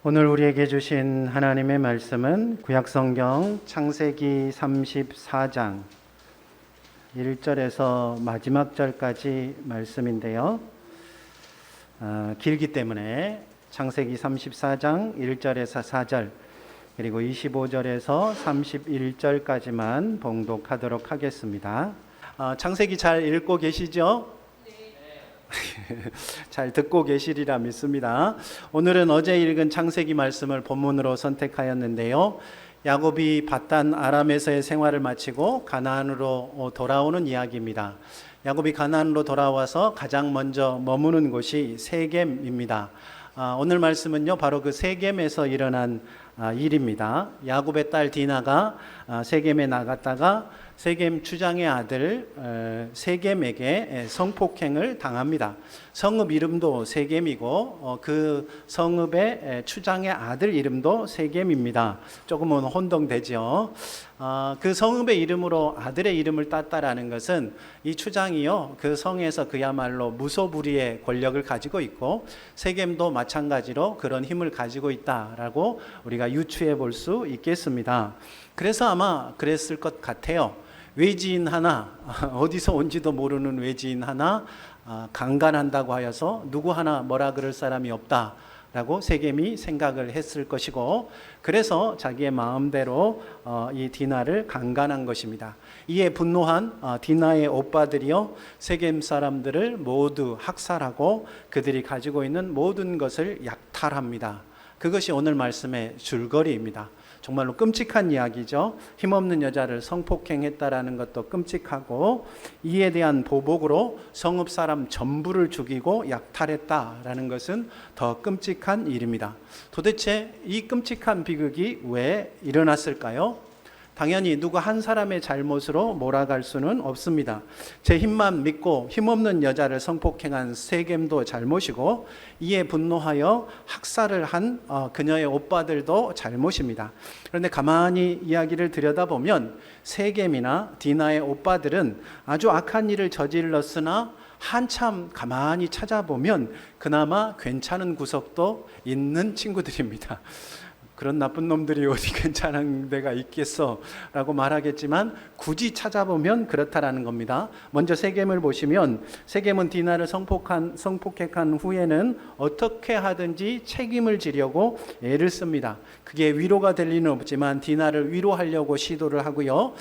오늘 우리에게 주신 하나님의 말씀은 구약성경 창세기 34장 1절에서 마지막 절까지 말씀인데요. 길기 때문에 창세기 34장 1절에서 4절 그리고 25절에서 31절까지만 봉독하도록 하겠습니다. 창세기 잘 읽고 계시죠? 잘 듣고 계시리라 믿습니다. 오늘은 어제 읽은 창세기 말씀을 본문으로 선택하였는데요. 야곱이 밧단 아람에서의 생활을 마치고 가나안으로 돌아오는 이야기입니다. 야곱이 가나안으로 돌아와서 가장 먼저 머무는 곳이 세겜입니다. 오늘 말씀은요, 바로 그 세겜에서 일어난 일입니다. 야곱의 딸 디나가 세겜에 나갔다가 세겜 추장의 아들 세겜에게 성폭행을 당합니다. 성읍 이름도 세겜이고 그 성읍의 추장의 아들 이름도 세겜입니다. 조금은 혼동되죠. 그 성읍의 이름으로 아들의 이름을 땄다라는 것은 이 추장이요, 그 성에서 그야말로 무소불위의 권력을 가지고 있고 세겜도 마찬가지로 그런 힘을 가지고 있다라고 우리가 유추해 볼 수 있겠습니다. 그래서 아마 그랬을 것 같아요. 외지인 하나, 어디서 온지도 모르는 외지인 하나 강간한다고 하여서 누구 하나 뭐라 그럴 사람이 없다라고 세겜이 생각을 했을 것이고, 그래서 자기의 마음대로 이 디나를 강간한 것입니다. 이에 분노한 디나의 오빠들이요, 세겜 사람들을 모두 학살하고 그들이 가지고 있는 모든 것을 약탈합니다. 그것이 오늘 말씀의 줄거리입니다. 정말로 끔찍한 이야기죠. 힘없는 여자를 성폭행했다라는 것도 끔찍하고, 이에 대한 보복으로 성읍 사람 전부를 죽이고 약탈했다라는 것은 더 끔찍한 일입니다. 도대체 이 끔찍한 비극이 왜 일어났을까요? 당연히 누구 한 사람의 잘못으로 몰아갈 수는 없습니다. 제 힘만 믿고 힘없는 여자를 성폭행한 세겜도 잘못이고, 이에 분노하여 학살을 한 그녀의 오빠들도 잘못입니다. 그런데 가만히 이야기를 들여다보면 세겜이나 디나의 오빠들은 아주 악한 일을 저질렀으나 한참 가만히 찾아보면 그나마 괜찮은 구석도 있는 친구들입니다. 그런 나쁜 놈들이 어디 괜찮은 데가 있겠어 라고 말하겠지만 굳이 찾아보면 그렇다라는 겁니다. 먼저 세겜을 보시면 세겜은 디나를 성폭행한 후에는 어떻게 하든지 책임을 지려고 애를 씁니다. 그게 위로가 될 리는 없지만 디나를 위로하려고 시도를 하고요.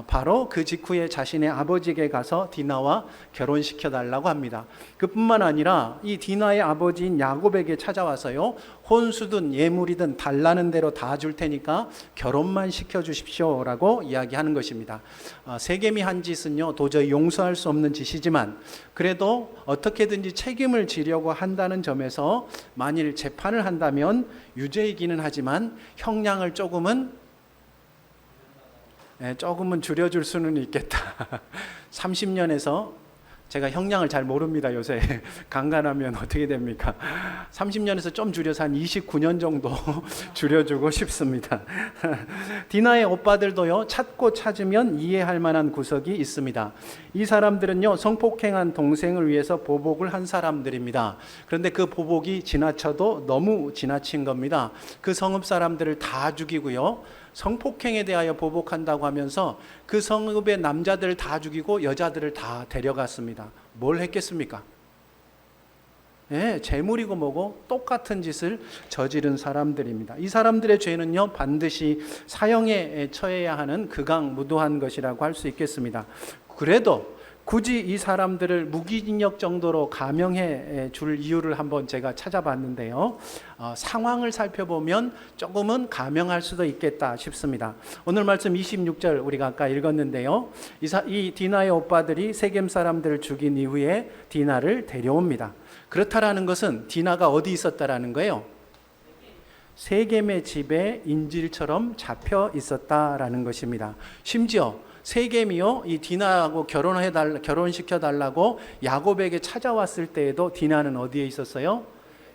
바로 그 직후에 자신의 아버지에게 가서 디나와 결혼시켜 달라고 합니다. 그뿐만 아니라 이 디나의 아버지인 야곱에게 찾아와서요, 혼수든 예물이든 달라는 대로 다 줄 테니까 결혼만 시켜주십시오 라고 이야기하는 것입니다. 세겜이 한 짓은요, 도저히 용서할 수 없는 짓이지만 그래도 어떻게든지 책임을 지려고 한다는 점에서 만일 재판을 한다면 유죄이기는 하지만 형량을 조금은 줄여줄 수는 있겠다. 30년에서, 제가 형량을 잘 모릅니다. 요새 강간하면 어떻게 됩니까? 30년에서 좀 줄여서 한 29년 정도 줄여주고 싶습니다. 디나의 오빠들도요, 찾고 찾으면 이해할 만한 구석이 있습니다. 이 사람들은요, 성폭행한 동생을 위해서 보복을 한 사람들입니다. 그런데 그 보복이 지나쳐도 너무 지나친 겁니다. 그 성읍 사람들을 다 죽이고요, 성폭행에 대하여 보복한다고 하면서 그 성읍의 남자들을 다 죽이고 여자들을 다 데려갔습니다. 뭘 했겠습니까? 재물이고 뭐고 똑같은 짓을 저지른 사람들입니다. 이 사람들의 죄는요, 반드시 사형에 처해야 하는 극악무도한 것이라고 할 수 있겠습니다. 그래도 굳이 이 사람들을 무기징역 정도로 감형해 줄 이유를 한번 제가 찾아봤는데요, 상황을 살펴보면 조금은 감형할 수도 있겠다 싶습니다. 오늘 말씀 26절 우리가 아까 읽었는데요, 이 디나의 오빠들이 세겜 사람들을 죽인 이후에 디나를 데려옵니다. 그렇다라는 것은 디나가 어디 있었다라는 거예요? 세겜의 집에 인질처럼 잡혀 있었다라는 것입니다. 심지어 세겜이요, 이 디나하고 결혼시켜 달라고 야곱에게 찾아왔을 때에도 디나는 어디에 있었어요?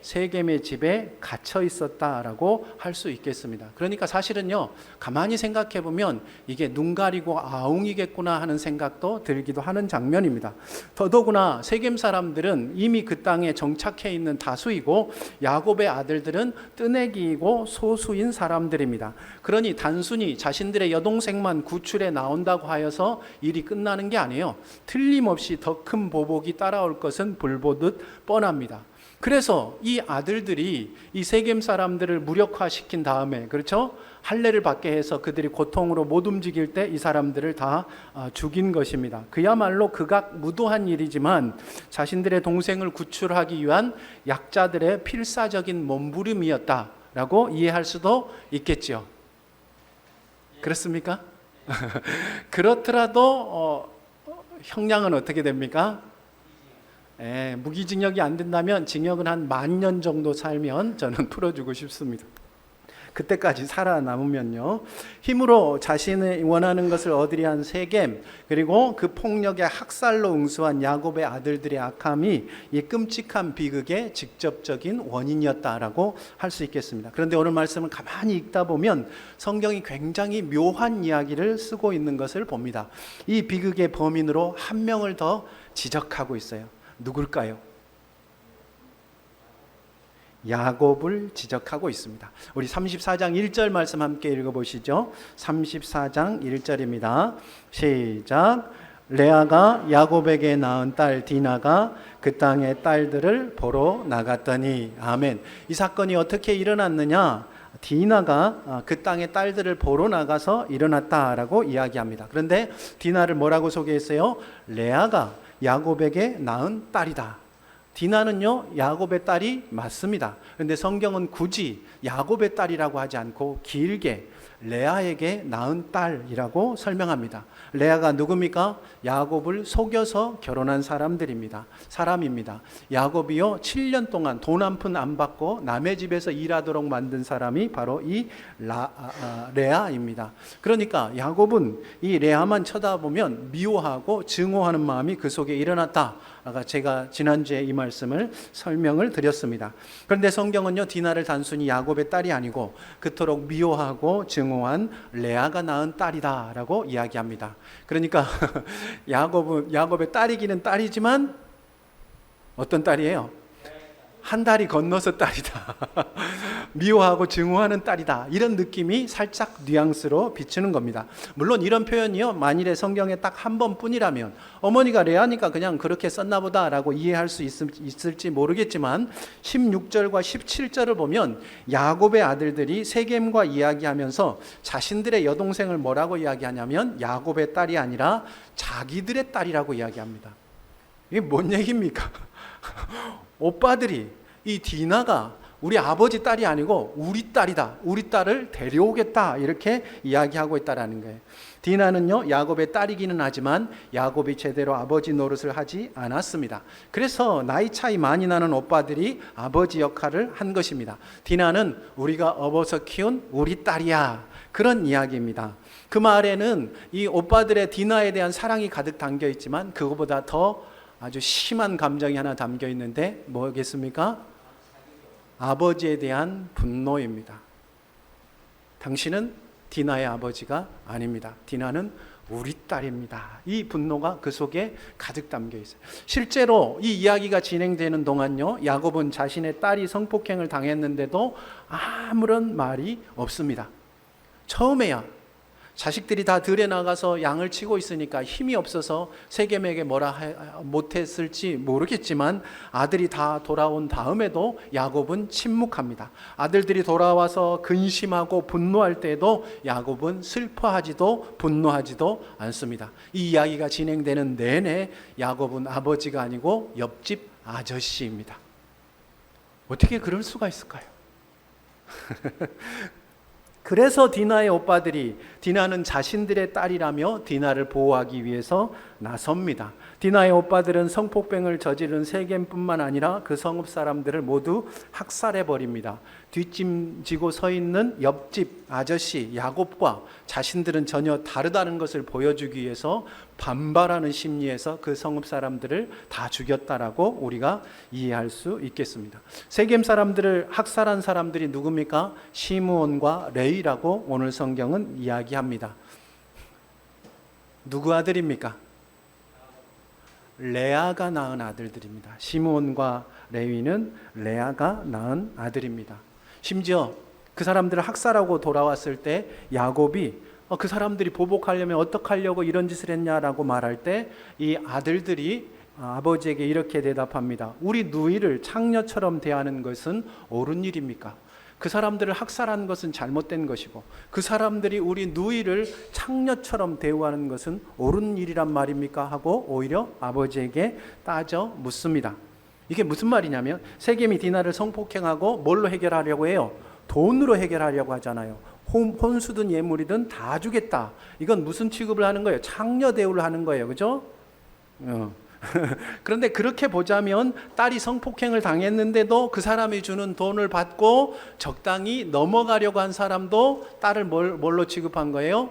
세겜의 집에 갇혀 있었다라고 할 수 있겠습니다. 그러니까 사실은요, 가만히 생각해 보면 이게 눈 가리고 아웅이겠구나 하는 생각도 들기도 하는 장면입니다. 더더구나 세겜 사람들은 이미 그 땅에 정착해 있는 다수이고 야곱의 아들들은 뜨내기이고 소수인 사람들입니다. 그러니 단순히 자신들의 여동생만 구출해 나온다고 하여서 일이 끝나는 게 아니에요. 틀림없이 더 큰 보복이 따라올 것은 불보듯 뻔합니다. 그래서 이 아들들이 이 세겜 사람들을 무력화시킨 다음에, 그렇죠? 할례를 받게 해서 그들이 고통으로 못 움직일 때 이 사람들을 다 죽인 것입니다. 그야말로 극악무도한 일이지만 자신들의 동생을 구출하기 위한 약자들의 필사적인 몸부림이었다라고 이해할 수도 있겠죠. 그렇습니까? 그렇더라도 형량은 어떻게 됩니까? 무기징역이 안 된다면 징역은 한 10,000년 정도 살면 저는 풀어주고 싶습니다. 그때까지 살아남으면요. 힘으로 자신이 원하는 것을 얻으려 한 세겜, 그리고 그 폭력의 학살로 응수한 야곱의 아들들의 악함이 이 끔찍한 비극의 직접적인 원인이었다라고 할 수 있겠습니다. 그런데 오늘 말씀을 가만히 읽다 보면 성경이 굉장히 묘한 이야기를 쓰고 있는 것을 봅니다. 이 비극의 범인으로 한 명을 더 지적하고 있어요. 누굴까요? 야곱을 지적하고 있습니다. 우리 34장 1절 말씀 함께 읽어보시죠. 34장 1절입니다. 시작. 레아가 야곱에게 낳은 딸 디나가 그 땅의 딸들을 보러 나갔더니. 아멘. 이 사건이 어떻게 일어났느냐? 디나가 그 땅의 딸들을 보러 나가서 일어났다라고 이야기합니다. 그런데 디나를 뭐라고 소개했어요? 레아가 야곱에게 낳은 딸이다. 디나는요, 야곱의 딸이 맞습니다. 그런데 성경은 굳이 야곱의 딸이라고 하지 않고 길게 레아에게 낳은 딸이라고 설명합니다. 레아가 누굽니까? 야곱을 속여서 결혼한 사람입니다. 야곱이요 7년 동안 돈 한 푼 안 받고 남의 집에서 일하도록 만든 사람이 바로 이 레아입니다. 그러니까 야곱은 이 레아만 쳐다보면 미워하고 증오하는 마음이 그 속에 일어났다. 아까 제가 지난주에 이 말씀을 설명을 드렸습니다. 그런데 성경은요, 디나를 단순히 야곱의 딸이 아니고 그토록 미워하고 증오한 레아가 낳은 딸이다라고 이야기합니다. 그러니까 야곱의 딸이기는 딸이지만 어떤 딸이에요? 한 다리 건너서 딸이다. 미워하고 증오하는 딸이다. 이런 느낌이 살짝 뉘앙스로 비추는 겁니다. 물론 이런 표현이요, 만일에 성경에 딱 한 번뿐이라면 어머니가 레아니까 그냥 그렇게 썼나 보다라고 이해할 수 있을지 모르겠지만 16절과 17절을 보면 야곱의 아들들이 세겜과 이야기하면서 자신들의 여동생을 뭐라고 이야기하냐면 야곱의 딸이 아니라 자기들의 딸이라고 이야기합니다. 이게 뭔 얘기입니까? 오빠들이 이 디나가 우리 아버지 딸이 아니고 우리 딸이다. 우리 딸을 데려오겠다. 이렇게 이야기하고 있다라는 거예요. 디나는요, 야곱의 딸이기는 하지만 야곱이 제대로 아버지 노릇을 하지 않았습니다. 그래서 나이 차이 많이 나는 오빠들이 아버지 역할을 한 것입니다. 디나는 우리가 업어서 키운 우리 딸이야. 그런 이야기입니다. 그 말에는 이 오빠들의 디나에 대한 사랑이 가득 담겨 있지만 그거보다 더 아주 심한 감정이 하나 담겨 있는데 뭐겠습니까? 아버지에 대한 분노입니다. 당신은 디나의 아버지가 아닙니다. 디나는 우리 딸입니다. 이 분노가 그 속에 가득 담겨 있어요. 실제로 이 이야기가 진행되는 동안요, 야곱은 자신의 딸이 성폭행을 당했는데도 아무런 말이 없습니다. 처음에야 자식들이 다 들에 나가서 양을 치고 있으니까 힘이 없어서 세겜에게 뭐라 못했을지 모르겠지만 아들이 다 돌아온 다음에도 야곱은 침묵합니다. 아들들이 돌아와서 근심하고 분노할 때도 야곱은 슬퍼하지도 분노하지도 않습니다. 이 이야기가 진행되는 내내 야곱은 아버지가 아니고 옆집 아저씨입니다. 어떻게 그럴 수가 있을까요? 그래서 디나의 오빠들이 디나는 자신들의 딸이라며 디나를 보호하기 위해서 나섭니다. 디나의 오빠들은 성폭행을 저지른 세겜뿐만 아니라 그 성읍 사람들을 모두 학살해 버립니다. 뒷짐지고 서 있는 옆집 아저씨 야곱과 자신들은 전혀 다르다는 것을 보여주기 위해서 반발하는 심리에서 그 성읍 사람들을 다 죽였다라고 우리가 이해할 수 있겠습니다. 세겜 사람들을 학살한 사람들이 누굽니까? 시므온과 레위라고 오늘 성경은 이야기합니다. 누구 아들입니까? 레아가 낳은 아들들입니다. 시므온과 레위는 레아가 낳은 아들입니다. 심지어 그 사람들을 학살하고 돌아왔을 때 야곱이 그 사람들이 보복하려면 어떡하려고 이런 짓을 했냐라고 말할 때 이 아들들이 아버지에게 이렇게 대답합니다. 우리 누이를 창녀처럼 대하는 것은 옳은 일입니까? 그 사람들을 학살한 것은 잘못된 것이고 그 사람들이 우리 누이를 창녀처럼 대우하는 것은 옳은 일이란 말입니까? 하고 오히려 아버지에게 따져 묻습니다. 이게 무슨 말이냐면 세겜이 디나를 성폭행하고 뭘로 해결하려고 해요? 돈으로 해결하려고 하잖아요. 혼수든 예물이든 다 주겠다. 이건 무슨 취급을 하는 거예요? 창녀 대우를 하는 거예요. 그죠? 그런데 그렇게 보자면 딸이 성폭행을 당했는데도 그 사람이 주는 돈을 받고 적당히 넘어가려고 한 사람도 딸을 뭘로 취급한 거예요?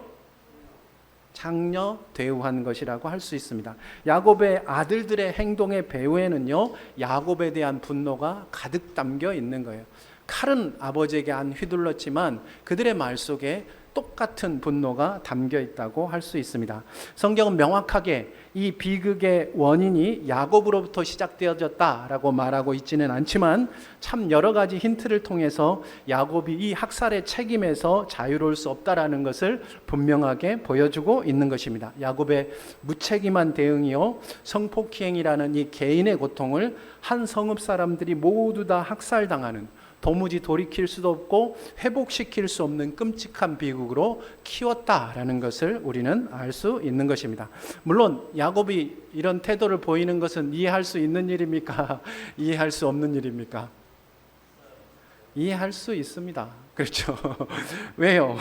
창녀 대우한 것이라고 할 수 있습니다. 야곱의 아들들의 행동의 배후에는요, 야곱에 대한 분노가 가득 담겨 있는 거예요. 칼은 아버지에게 안 휘둘렀지만 그들의 말 속에 똑같은 분노가 담겨 있다고 할 수 있습니다. 성경은 명확하게 이 비극의 원인이 야곱으로부터 시작되어졌다라고 말하고 있지는 않지만 참 여러 가지 힌트를 통해서 야곱이 이 학살의 책임에서 자유로울 수 없다라는 것을 분명하게 보여주고 있는 것입니다. 야곱의 무책임한 대응이요, 성폭행이라는 이 개인의 고통을 한 성읍 사람들이 모두 다 학살당하는, 도무지 돌이킬 수도 없고 회복시킬 수 없는 끔찍한 비극으로 키웠다라는 것을 우리는 알 수 있는 것입니다. 물론 야곱이 이런 태도를 보이는 것은 이해할 수 있는 일입니까? 이해할 수 없는 일입니까? 이해할 수 있습니다. 그렇죠? 왜요?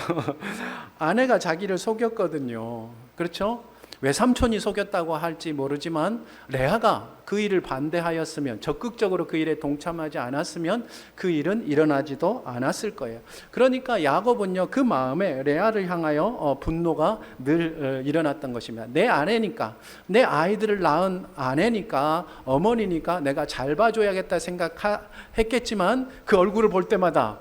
아내가 자기를 속였거든요. 그렇죠? 외삼촌이 속였다고 할지 모르지만 레아가 그 일을 반대하였으면, 적극적으로 그 일에 동참하지 않았으면 그 일은 일어나지도 않았을 거예요. 그러니까 야곱은요, 그 마음에 레아를 향하여 분노가 늘 일어났던 것입니다. 내 아내니까, 내 아이들을 낳은 아내니까, 어머니니까 내가 잘 봐줘야겠다 생각했겠지만 그 얼굴을 볼 때마다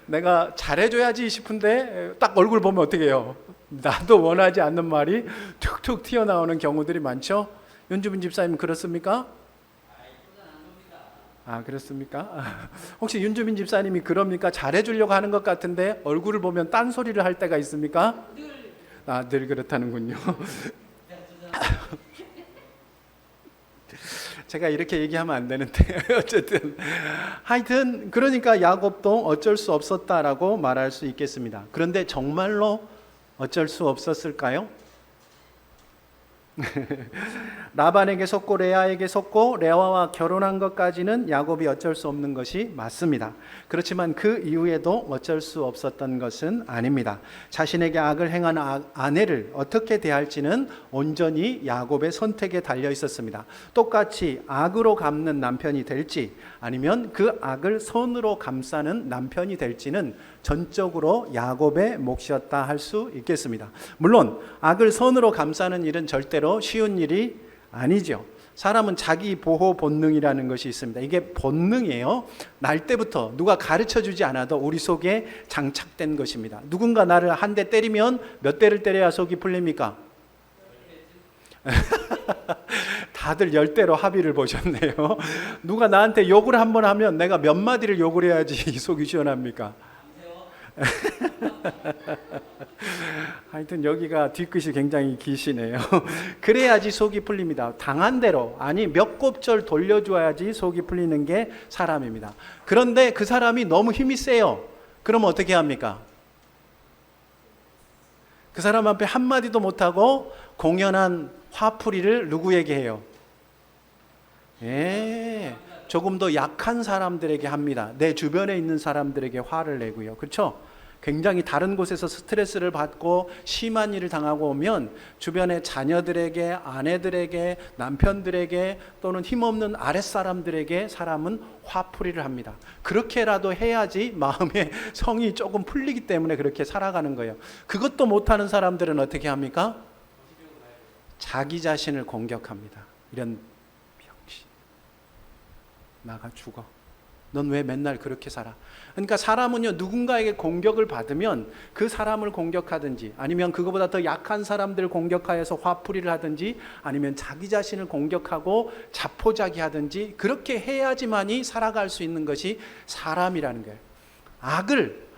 내가 잘해줘야지 싶은데 딱 얼굴 보면 어떻게 해요? 나도 원하지 않는 말이 툭툭 튀어나오는 경우들이 많죠? 윤주빈 집사님 그렇습니까? 아, 그렇습니까? 혹시 윤주빈 집사님이 그럽니까? 잘해주려고 하는 것 같은데 얼굴을 보면 딴소리를 할 때가 있습니까? 늘 그렇다는군요. 제가 이렇게 얘기하면 안 되는데 어쨌든 하여튼 그러니까 야곱도 어쩔 수 없었다라고 말할 수 있겠습니다. 그런데 정말로 어쩔 수 없었을까요? 라반에게 속고 레아에게 속고 레아와 결혼한 것까지는 야곱이 어쩔 수 없는 것이 맞습니다. 그렇지만 그 이후에도 어쩔 수 없었던 것은 아닙니다. 자신에게 악을 행한 아내를 어떻게 대할지는 온전히 야곱의 선택에 달려 있었습니다. 똑같이 악으로 갚는 남편이 될지 아니면 그 악을 선으로 감싸는 남편이 될지는 전적으로 야곱의 몫이었다 할 수 있겠습니다. 물론 악을 선으로 감싸는 일은 절대로 쉬운 일이 아니죠. 사람은 자기 보호 본능이라는 것이 있습니다. 이게 본능이에요. 날 때부터 누가 가르쳐주지 않아도 우리 속에 장착된 것입니다. 누군가 나를 한 대 때리면 몇 대를 때려야 속이 풀립니까? 다들 10대로 합의를 보셨네요. 누가 나한테 욕을 한번 하면 내가 몇 마디를 욕을 해야지 속이 시원합니까? 하여튼 여기가 뒤끝이 굉장히 기시네요. 그래야지 속이 풀립니다. 당한 대로, 아니 몇 곱절 돌려줘야지 속이 풀리는 게 사람입니다. 그런데 그 사람이 너무 힘이 세요. 그러면 어떻게 합니까? 그 사람 앞에 한마디도 못하고 공연한 화풀이를 누구에게 해요? 조금 더 약한 사람들에게 합니다. 내 주변에 있는 사람들에게 화를 내고요. 그렇죠? 굉장히 다른 곳에서 스트레스를 받고 심한 일을 당하고 오면 주변의 자녀들에게, 아내들에게, 남편들에게 또는 힘없는 아랫사람들에게 사람은 화풀이를 합니다. 그렇게라도 해야지 마음의 성이 조금 풀리기 때문에 그렇게 살아가는 거예요. 그것도 못하는 사람들은 어떻게 합니까? 자기 자신을 공격합니다. 이런 병신, 나가 죽어. 넌 왜 맨날 그렇게 살아? 그러니까 사람은요, 누군가에게 공격을 받으면 그 사람을 공격하든지, 아니면 그거보다 더 약한 사람들을 공격하여서 화풀이를 하든지, 아니면 자기 자신을 공격하고 자포자기하든지, 그렇게 해야지만이 살아갈 수 있는 것이 사람이라는 거예요.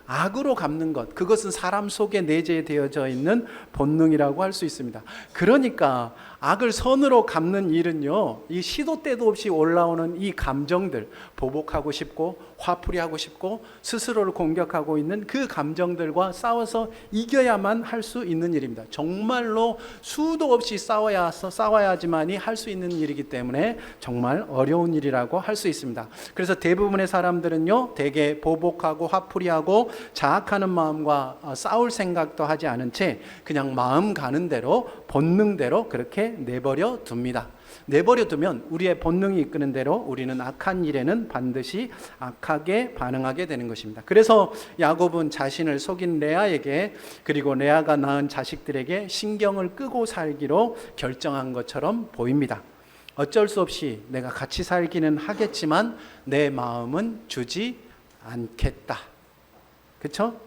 악으로 갚는 것, 그것은 사람 속에 내재되어져 있는 본능이라고 할 수 있습니다. 그러니까 악을 선으로 갚는 일은요, 이 시도 때도 없이 올라오는 이 감정들, 보복하고 싶고 화풀이하고 싶고 스스로를 공격하고 있는 그 감정들과 싸워서 이겨야만 할 수 있는 일입니다. 정말로 수도 없이 싸워야지만이 할 수 있는 일이기 때문에 정말 어려운 일이라고 할 수 있습니다. 그래서 대부분의 사람들은요, 대개 보복하고 화풀이하고 자학하는 마음과 싸울 생각도 하지 않은 채 그냥 마음 가는 대로, 본능대로 그렇게 내버려 둡니다. 내버려 두면 우리의 본능이 이끄는 대로 우리는 악한 일에는 반드시 악하게 반응하게 되는 것입니다. 그래서 야곱은 자신을 속인 레아에게, 그리고 레아가 낳은 자식들에게 신경을 끄고 살기로 결정한 것처럼 보입니다. 어쩔 수 없이 내가 같이 살기는 하겠지만 내 마음은 주지 않겠다. 그렇죠?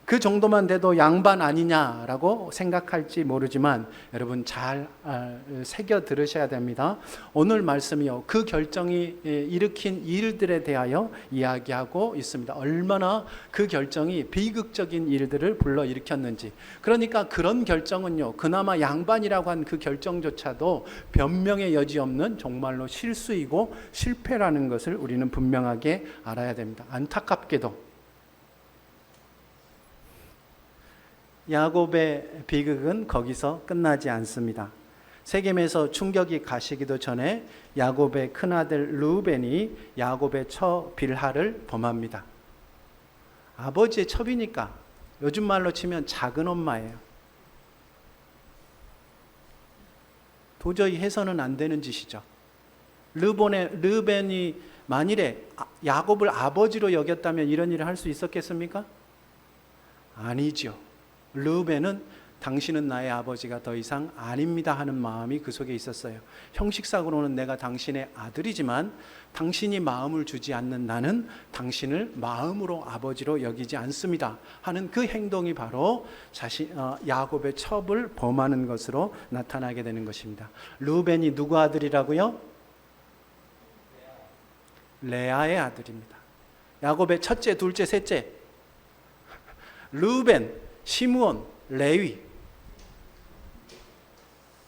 그 정도만 돼도 양반 아니냐라고 생각할지 모르지만 여러분 잘 새겨 들으셔야 됩니다. 오늘 말씀이요, 그 결정이 일으킨 일들에 대하여 이야기하고 있습니다. 얼마나 그 결정이 비극적인 일들을 불러일으켰는지. 그러니까 그런 결정은요, 그나마 양반이라고 한 그 결정조차도 변명의 여지 없는 정말로 실수이고 실패라는 것을 우리는 분명하게 알아야 됩니다. 안타깝게도 야곱의 비극은 거기서 끝나지 않습니다. 세겜에서 충격이 가시기도 전에 야곱의 큰아들 르우벤이 야곱의 처 빌하를 범합니다. 아버지의 첩이니까 요즘 말로 치면 작은 엄마예요. 도저히 해서는 안 되는 짓이죠. 르우벤이 만일에 야곱을 아버지로 여겼다면 이런 일을 할 수 있었겠습니까? 아니죠. 르우벤은 당신은 나의 아버지가 더 이상 아닙니다 하는 마음이 그 속에 있었어요. 형식상으로는 내가 당신의 아들이지만 당신이 마음을 주지 않는 나는 당신을 마음으로 아버지로 여기지 않습니다 하는 그 행동이 바로 야곱의 첩을 범하는 것으로 나타나게 되는 것입니다. 르우벤이 누구 아들이라고요? 레아의 아들입니다. 야곱의 첫째, 둘째, 셋째. 르우벤, 시므온, 레위,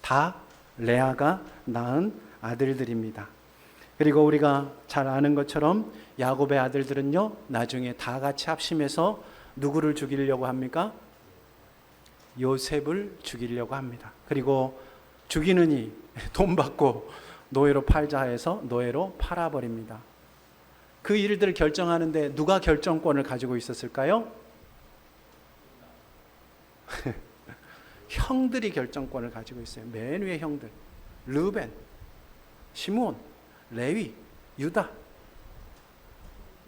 다 레아가 낳은 아들들입니다. 그리고 우리가 잘 아는 것처럼 야곱의 아들들은요, 나중에 다 같이 합심해서 누구를 죽이려고 합니까? 요셉을 죽이려고 합니다. 그리고 죽이느니 돈 받고 노예로 팔자 해서 노예로 팔아버립니다. 그 일들을 결정하는데 누가 결정권을 가지고 있었을까요? 형들이 결정권을 가지고 있어요. 맨 위에 형들. 르우벤, 시므온, 레위, 유다.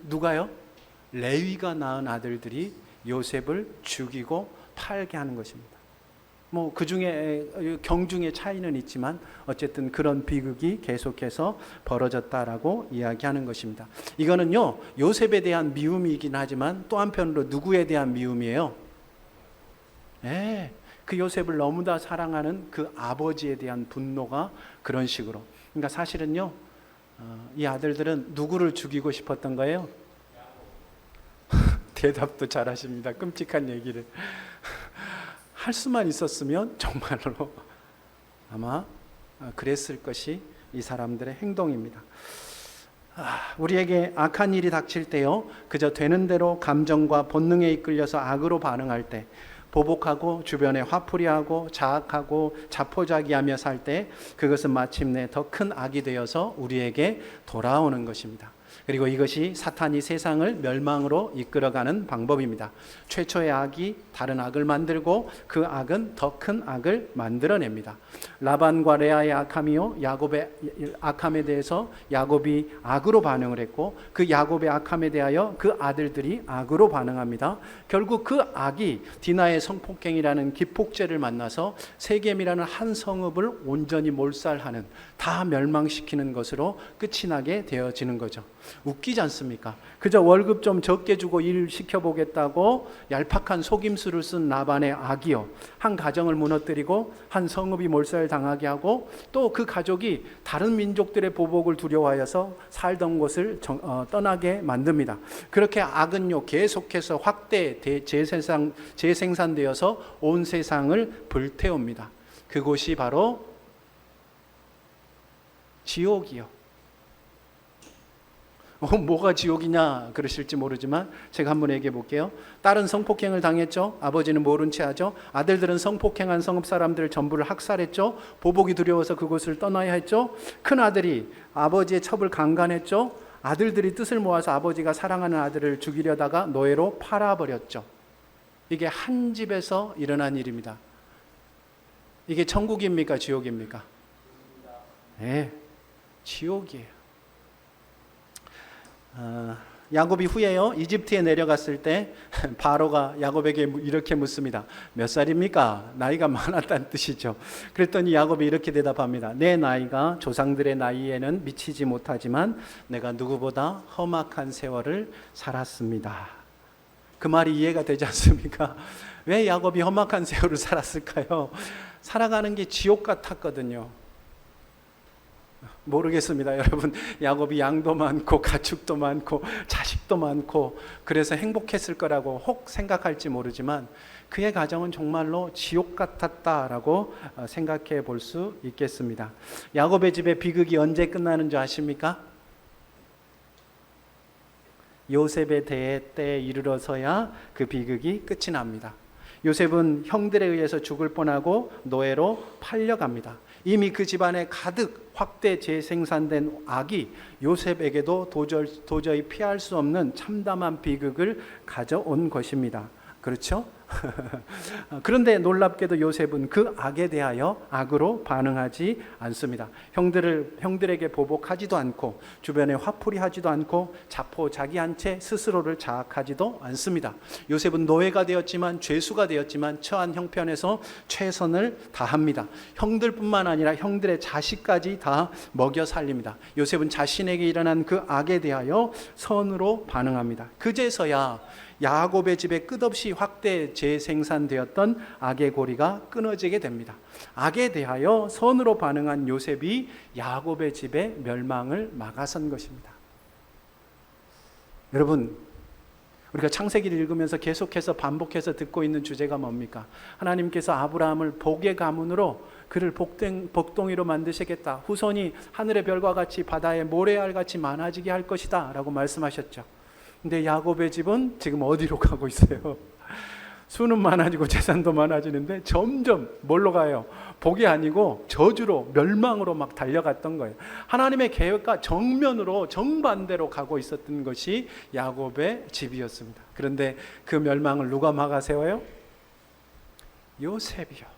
누가요? 레위가 낳은 아들들이 요셉을 죽이고 팔게 하는 것입니다. 뭐 그 중에 경중의 차이는 있지만 어쨌든 그런 비극이 계속해서 벌어졌다라고 이야기하는 것입니다. 이거는요, 요셉에 대한 미움이긴 하지만 또 한편으로 누구에 대한 미움이에요? 그 요셉을 너무나 사랑하는 그 아버지에 대한 분노가 그런 식으로. 그러니까 사실은요, 이 아들들은 누구를 죽이고 싶었던 거예요? 대답도 잘하십니다. 끔찍한 얘기를. 할 수만 있었으면 정말로 아마 그랬을 것이 이 사람들의 행동입니다. 우리에게 악한 일이 닥칠 때요, 그저 되는 대로 감정과 본능에 이끌려서 악으로 반응할 때, 보복하고 주변에 화풀이하고 자학하고 자포자기하며 살 때 그것은 마침내 더 큰 악이 되어서 우리에게 돌아오는 것입니다. 그리고 이것이 사탄이 세상을 멸망으로 이끌어가는 방법입니다. 최초의 악이 다른 악을 만들고 그 악은 더 큰 악을 만들어냅니다. 라반과 레아의 악함이요, 야곱의 악함에 대해서 야곱이 악으로 반응을 했고, 그 야곱의 악함에 대하여 그 아들들이 악으로 반응합니다. 결국 그 악이 디나의 성폭행이라는 기폭제를 만나서 세겜이라는 한 성읍을 온전히 몰살하는, 다 멸망시키는 것으로 끝이 나게 되어지는 거죠. 웃기지 않습니까? 그저 월급 좀 적게 주고 일 시켜보겠다고 얄팍한 속임수를 쓴 라반의 악이요, 한 가정을 무너뜨리고 한 성읍이 몰살당하게 하고, 또 그 가족이 다른 민족들의 보복을 두려워하여서 살던 곳을 떠나게 만듭니다. 그렇게 악은요 계속해서 확대 재생산되어서 온 세상을 불태웁니다. 그곳이 바로 지옥이요. 뭐가 지옥이냐 그러실지 모르지만 제가 한번 얘기해 볼게요. 딸은 성폭행을 당했죠. 아버지는 모른 채 하죠. 아들들은 성폭행한 성읍 사람들 전부를 학살했죠. 보복이 두려워서 그곳을 떠나야 했죠. 큰 아들이 아버지의 첩을 강간했죠. 아들들이 뜻을 모아서 아버지가 사랑하는 아들을 죽이려다가 노예로 팔아버렸죠. 이게 한 집에서 일어난 일입니다. 이게 천국입니까? 지옥입니까? 네, 지옥이에요. 야곱이 후에요, 이집트에 내려갔을 때 바로가 야곱에게 이렇게 묻습니다. 몇 살입니까? 나이가 많았다는 뜻이죠. 그랬더니 야곱이 이렇게 대답합니다. 내 나이가 조상들의 나이에는 미치지 못하지만 내가 누구보다 험악한 세월을 살았습니다. 그 말이 이해가 되지 않습니까? 왜 야곱이 험악한 세월을 살았을까요? 살아가는 게 지옥 같았거든요. 모르겠습니다. 여러분, 야곱이 양도 많고 가축도 많고 자식도 많고 그래서 행복했을 거라고 혹 생각할지 모르지만 그의 가정은 정말로 지옥 같았다라고 생각해 볼 수 있겠습니다. 야곱의 집의 비극이 언제 끝나는 줄 아십니까? 요셉의 대에 때에 이르러서야 그 비극이 끝이 납니다. 요셉은 형들에 의해서 죽을 뻔하고 노예로 팔려갑니다. 이미 그 집안에 가득 확대 재생산된 악이 요셉에게도 도저히 피할 수 없는 참담한 비극을 가져온 것입니다. 그렇죠? 그런데 놀랍게도 요셉은 그 악에 대하여 악으로 반응하지 않습니다. 형들에게 보복하지도 않고 주변에 화풀이하지도 않고 자포자기한 채 스스로를 자학하지도 않습니다. 요셉은 노예가 되었지만 죄수가 되었지만 처한 형편에서 최선을 다합니다. 형들뿐만 아니라 형들의 자식까지 다 먹여 살립니다. 요셉은 자신에게 일어난 그 악에 대하여 선으로 반응합니다. 그제서야 야곱의 집에 끝없이 확대 재생산되었던 악의 고리가 끊어지게 됩니다. 악에 대하여 선으로 반응한 요셉이 야곱의 집의 멸망을 막아선 것입니다. 여러분, 우리가 창세기를 읽으면서 계속해서 반복해서 듣고 있는 주제가 뭡니까? 하나님께서 아브라함을 복의 가문으로 그를 복덩이로 만드시겠다. 후손이 하늘의 별과 같이 바다의 모래알같이 많아지게 할 것이다 라고 말씀하셨죠. 근데 야곱의 집은 지금 어디로 가고 있어요? 수는 많아지고 재산도 많아지는데 점점 뭘로 가요? 복이 아니고 저주로, 멸망으로 막 달려갔던 거예요. 하나님의 계획과 정면으로 정반대로 가고 있었던 것이 야곱의 집이었습니다. 그런데 그 멸망을 누가 막아 세워요? 요셉이요.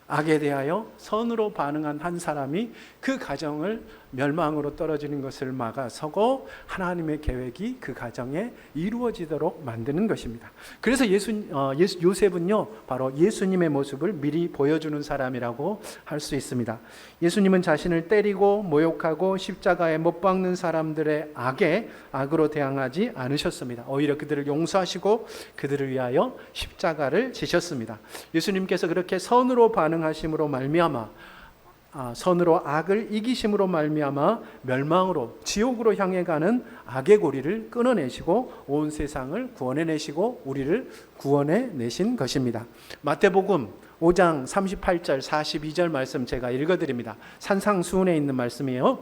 악에 대하여 선으로 반응한 한 사람이 그 가정을 멸망으로 떨어지는 것을 막아서고 하나님의 계획이 그 가정에 이루어지도록 만드는 것입니다. 그래서 요셉은요, 바로 예수님의 모습을 미리 보여주는 사람이라고 할 수 있습니다. 예수님은 자신을 때리고 모욕하고 십자가에 못 박는 사람들의 악에 악으로 대항하지 않으셨습니다. 오히려 그들을 용서하시고 그들을 위하여 십자가를 지셨습니다. 예수님께서 그렇게 선으로 반응하심으로 말미암아 선으로 악을 이기심으로 말미암아 멸망으로 지옥으로 향해 가는 악의 고리를 끊어내시고 온 세상을 구원해내시고 우리를 구원해내신 것입니다. 마태복음 5장 38절 42절 말씀 제가 읽어드립니다. 산상수훈에 있는 말씀이에요.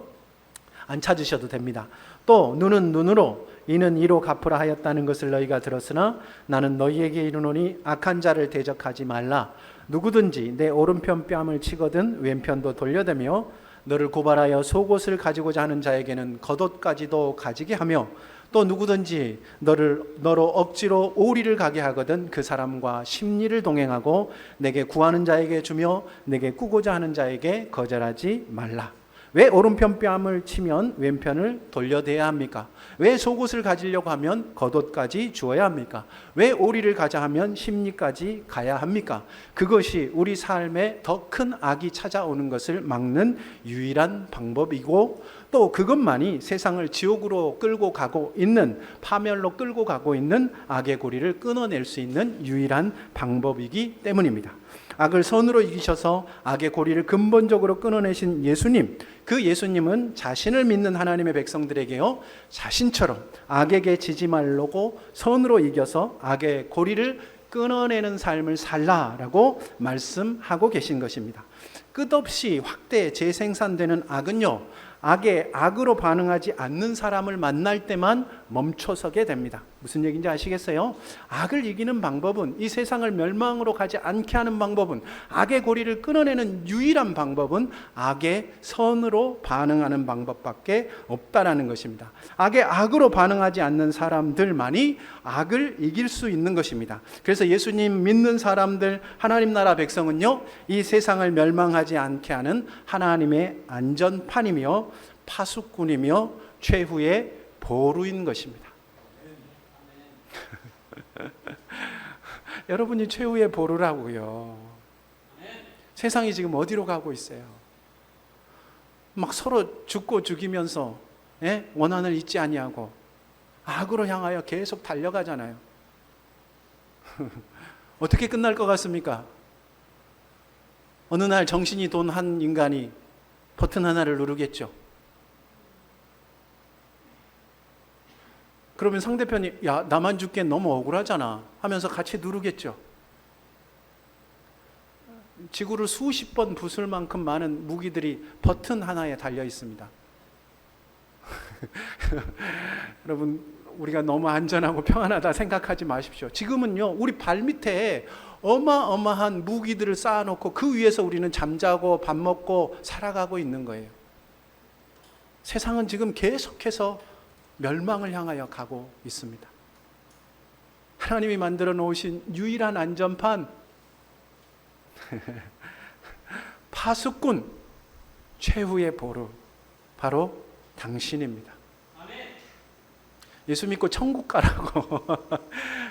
안 찾으셔도 됩니다. 또 눈은 눈으로 이는 이로 갚으라 하였다는 것을 너희가 들었으나 나는 너희에게 이르노니 악한 자를 대적하지 말라. 누구든지 내 오른편 뺨을 치거든 왼편도 돌려대며 너를 고발하여 속옷을 가지고자 하는 자에게는 겉옷까지도 가지게 하며 또 누구든지 너로 억지로 오리를 가게 하거든 그 사람과 심리를 동행하고 내게 구하는 자에게 주며 내게 꾸고자 하는 자에게 거절하지 말라. 왜 오른편 뺨을 치면 왼편을 돌려대야 합니까? 왜 속옷을 가지려고 하면 겉옷까지 주어야 합니까? 왜 오리를 가자 하면 심리까지 가야 합니까? 그것이 우리 삶에 더 큰 악이 찾아오는 것을 막는 유일한 방법이고 또 그것만이 세상을 지옥으로 끌고 가고 있는, 파멸로 끌고 가고 있는 악의 고리를 끊어낼 수 있는 유일한 방법이기 때문입니다. 악을 선으로 이기셔서 악의 고리를 근본적으로 끊어내신 예수님, 그 예수님은 자신을 믿는 하나님의 백성들에게요, 자신처럼 악에게 지지 말라고 선으로 이겨서 악의 고리를 끊어내는 삶을 살라라고 말씀하고 계신 것입니다. 끝없이 확대 재생산되는 악은요, 악에 악으로 반응하지 않는 사람을 만날 때만 멈춰서게 됩니다. 무슨 얘기인지 아시겠어요? 악을 이기는 방법은, 이 세상을 멸망으로 가지 않게 하는 방법은, 악의 고리를 끊어내는 유일한 방법은 악의 선으로 반응하는 방법밖에 없다라는 것입니다. 악의 악으로 반응하지 않는 사람들만이 악을 이길 수 있는 것입니다. 그래서 예수님 믿는 사람들, 하나님 나라 백성은요, 이 세상을 멸망하지 않게 하는 하나님의 안전판이며 파수꾼이며 최후의 보루인 것입니다. 여러분이 최후의 보루라고요. 세상이 지금 어디로 가고 있어요? 막 서로 죽고 죽이면서 원한을 잊지 아니하고 악으로 향하여 계속 달려가잖아요. 어떻게 끝날 것 같습니까? 어느 날 정신이 돈 한 인간이 버튼 하나를 누르겠죠. 그러면 상대편이 야, 나만 죽기엔 너무 억울하잖아 하면서 같이 누르겠죠. 지구를 수십 번 부술 만큼 많은 무기들이 버튼 하나에 달려 있습니다. 여러분, 우리가 너무 안전하고 평안하다 생각하지 마십시오. 지금은요, 우리 발밑에 어마어마한 무기들을 쌓아놓고 그 위에서 우리는 잠자고 밥 먹고 살아가고 있는 거예요. 세상은 지금 계속해서 멸망을 향하여 가고 있습니다. 하나님이 만들어 놓으신 유일한 안전판, 파수꾼, 최후의 보루, 바로 당신입니다. 예수 믿고 천국 가라고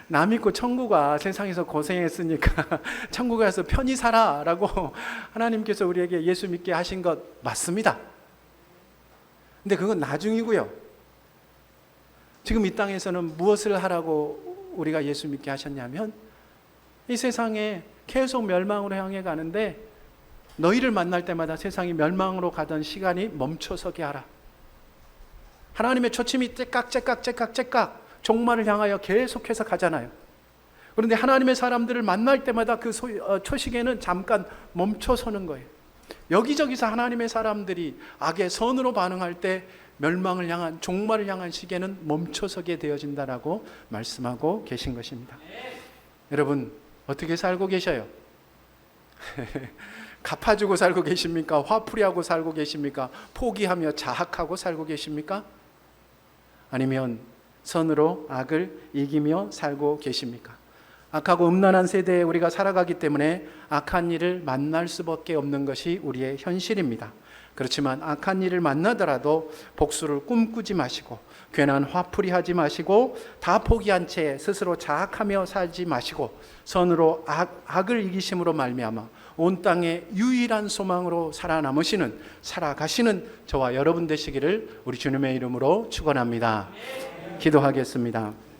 나 믿고 천국 가, 세상에서 고생했으니까 천국 가서 편히 살아라고 하나님께서 우리에게 예수 믿게 하신 것 맞습니다. 근데 그건 나중이고요. 지금 이 땅에서는 무엇을 하라고 우리가 예수 믿게 하셨냐면, 이 세상에 계속 멸망으로 향해 가는데 너희를 만날 때마다 세상이 멸망으로 가던 시간이 멈춰서게 하라. 하나님의 초침이 째깍 종말을 향하여 계속해서 가잖아요. 그런데 하나님의 사람들을 만날 때마다 그 초시계는 잠깐 멈춰서는 거예요. 여기저기서 하나님의 사람들이 악의 선으로 반응할 때 멸망을 향한, 종말을 향한 시계는 멈춰서게 되어진다라고 말씀하고 계신 것입니다. 여러분, 어떻게 살고 계셔요? 갚아주고 살고 계십니까? 화풀이하고 살고 계십니까? 포기하며 자학하고 살고 계십니까? 아니면 선으로 악을 이기며 살고 계십니까? 악하고 음란한 세대에 우리가 살아가기 때문에 악한 일을 만날 수밖에 없는 것이 우리의 현실입니다. 그렇지만 악한 일을 만나더라도 복수를 꿈꾸지 마시고, 괜한 화풀이하지 마시고, 다 포기한 채 스스로 자학하며 살지 마시고, 선으로 악을 이기심으로 말미암아 온 땅의 유일한 소망으로 살아가시는 저와 여러분 되시기를 우리 주님의 이름으로 축원합니다. 기도하겠습니다.